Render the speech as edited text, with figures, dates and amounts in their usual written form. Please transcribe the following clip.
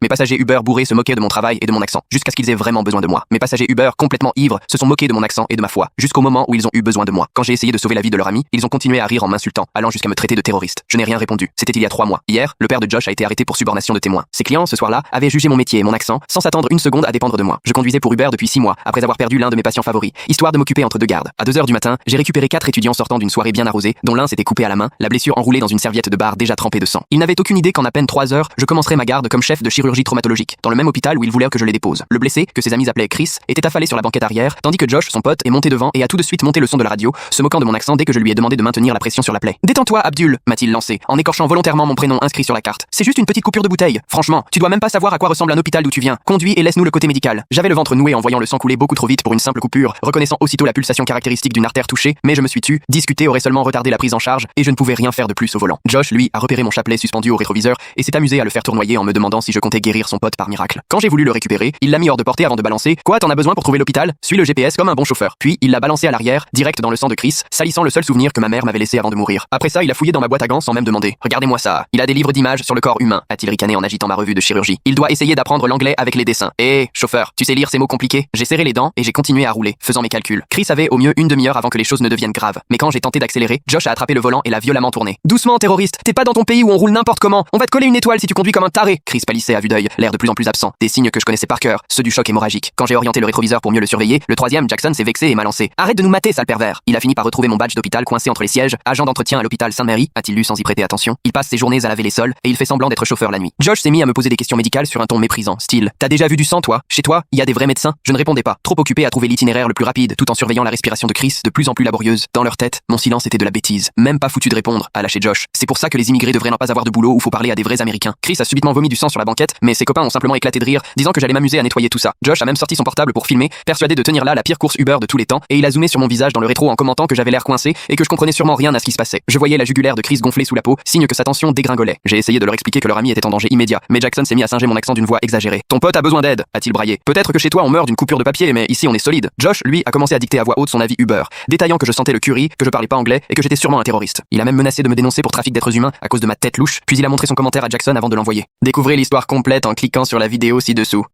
Mes passagers Uber bourrés se moquaient de mon travail et de mon accent, jusqu'à ce qu'ils aient vraiment besoin de moi. Mes passagers Uber complètement ivres se sont moqués de mon accent et de ma foi, jusqu'au moment où ils ont eu besoin de moi. Quand j'ai essayé de sauver la vie de leur ami, ils ont continué à rire en m'insultant, allant jusqu'à me traiter de terroriste. Je n'ai rien répondu. C'était il y a 3 mois. Hier, le père de Josh a été arrêté pour subornation de témoin. Ses clients, ce soir-là, avaient jugé mon métier et mon accent, sans s'attendre une seconde à dépendre de moi. Je conduisais pour Uber depuis 6 mois, après avoir perdu l'un de mes patients favoris, histoire de m'occuper entre 2 gardes. À 2 heures du matin, j'ai récupéré 4 étudiants sortant d'une soirée bien arrosée, dont l'un s'était coupé à la main, la blessure enroulée dans une serviette de bar déjà trempée de sang. Ils n'avaient aucune idée qu'en à peine 3 heures, je commencerais ma garde comme chef de chirurgie traumatologique, dans le même hôpital où ils voulaient que je les dépose. Le blessé, que ses amis appelaient Chris, était affalé sur la banquette arrière, tandis que Josh, son pote, est monté devant et a tout de suite monté le son de la radio, se moquant de mon accent dès que je lui ai demandé de maintenir la pression sur la plaie. Détends-toi, Abdul, m'a-t-il lancé, en écorchant volontairement mon prénom inscrit sur la carte. C'est juste une petite coupure de bouteille. Franchement, tu dois même pas savoir à quoi ressemble un hôpital d'où tu viens. Conduis et laisse-nous le côté médical. J'avais le ventre noué en voyant le sang couler beaucoup trop vite pour une simple coupure, reconnaissant aussitôt la pulsation caractéristique d'une artère touchée, mais je me suis tu. Discuter aurait seulement retardé la prise en charge et je ne pouvais rien faire de plus au volant. Josh, lui, a repéré mon chapelet suspendu au rétroviseur et s'est amusé à le faire tournoyer en me demandant si je comptais guérir son pote par miracle. Quand j'ai voulu le récupérer, il l'a mis hors de portée avant de balancer. Quoi, t'en as besoin pour trouver l'hôpital? Suis le GPS comme un bon chauffeur. Puis il l'a balancé à l'arrière, direct dans le sang de Chris, salissant le seul souvenir que ma mère m'avait laissé avant de mourir. Après ça, il a fouillé dans ma boîte à gants sans même demander. Regardez-moi ça. Il a des livres d'images sur le corps humain, a-t-il ricané en agitant ma revue de chirurgie. Il doit essayer d'apprendre l'anglais avec les dessins. Chauffeur, tu sais lire ces mots compliqués? J'ai serré les dents et j'ai continué à rouler, faisant mes calculs. Chris avait au mieux une demi-heure avant que les choses ne deviennent graves. Mais quand j'ai tenté d'accélérer, Josh a attrapé le volant et l'a violemment tourné. Doucement, terroriste. T'es pas dans ton pays où on roule n'importe comment. On va te coller une étoile si tu conduis comme un taré. Chris pâlissait à vue d'œil, l'air de plus en plus absent. Des signes que je connaissais par cœur, ceux du choc hémorragique. Quand j'ai orienté le rétroviseur pour mieux le surveiller, le troisième, Jackson, s'est vexé et m'a lancé. Arrête de nous mater, sale pervers. Il a fini par retrouver mon badge d'hôpital coincé entre les sièges. Agent d'entretien à l'hôpital Sainte-Marie, a-t-il lu sans y prêter attention. Il passe ses journées à laver les sols et il fait semblant d'être chauffeur la nuit. Josh s'est mis à me poser des questions médicales sur un ton méprisant, style: t'as déjà vu du sang, toi? Chez toi, il y a des vrais médecins? Je ne répondais pas, trop occupé à trouver l'itinéraire le plus rapide, tout en surveillant la respiration de Chris, de plus en plus laborieuse. Dans leur tête, mon silence était de la bêtise. Même pas foutu de répondre, a lâché Josh. C'est pour ça que les immigrés devraient n'en pas avoir de boulot où faut parler à des vrais Américains. Chris a subitement vomi du sang sur la banquette, mais ses copains ont simplement éclaté de rire, disant que j'allais m'amuser à nettoyer tout ça. Josh a même sorti son portable pour filmer, persuadé de tenir là la pire course Uber de tous les temps, et il a zoomé sur mon visage dans le rétro en commentant que j'avais l'air coincé et que je comprenais sûrement rien à ce qui se passait. Je voyais la jugulaire de Chris gonfler sous la peau, signe que sa tension dégringolait. J'ai essayé de leur expliquer que leur ami était en danger immédiat, mais Jackson s'est mis à singer mon accent d'une voix exagérée. Ton pote a besoin d'aide, a-t-il braillé. Peut-être que chez toi on meurt d'une coupure de papier, mais ici on est solide. Josh, lui, a commencé à dicter à voix haute son avis Uber, détaillant que je sentais le curry, que je parlais pas anglais et que j'étais sûrement un terroriste. Il a même menacé de me dénoncer pour trafic d'êtres humains à cause de ma tête louche, puis il a montré son commentaire à Jackson avant de l'envoyer. Découvrez l'histoire complète en cliquant sur la vidéo ci-dessous.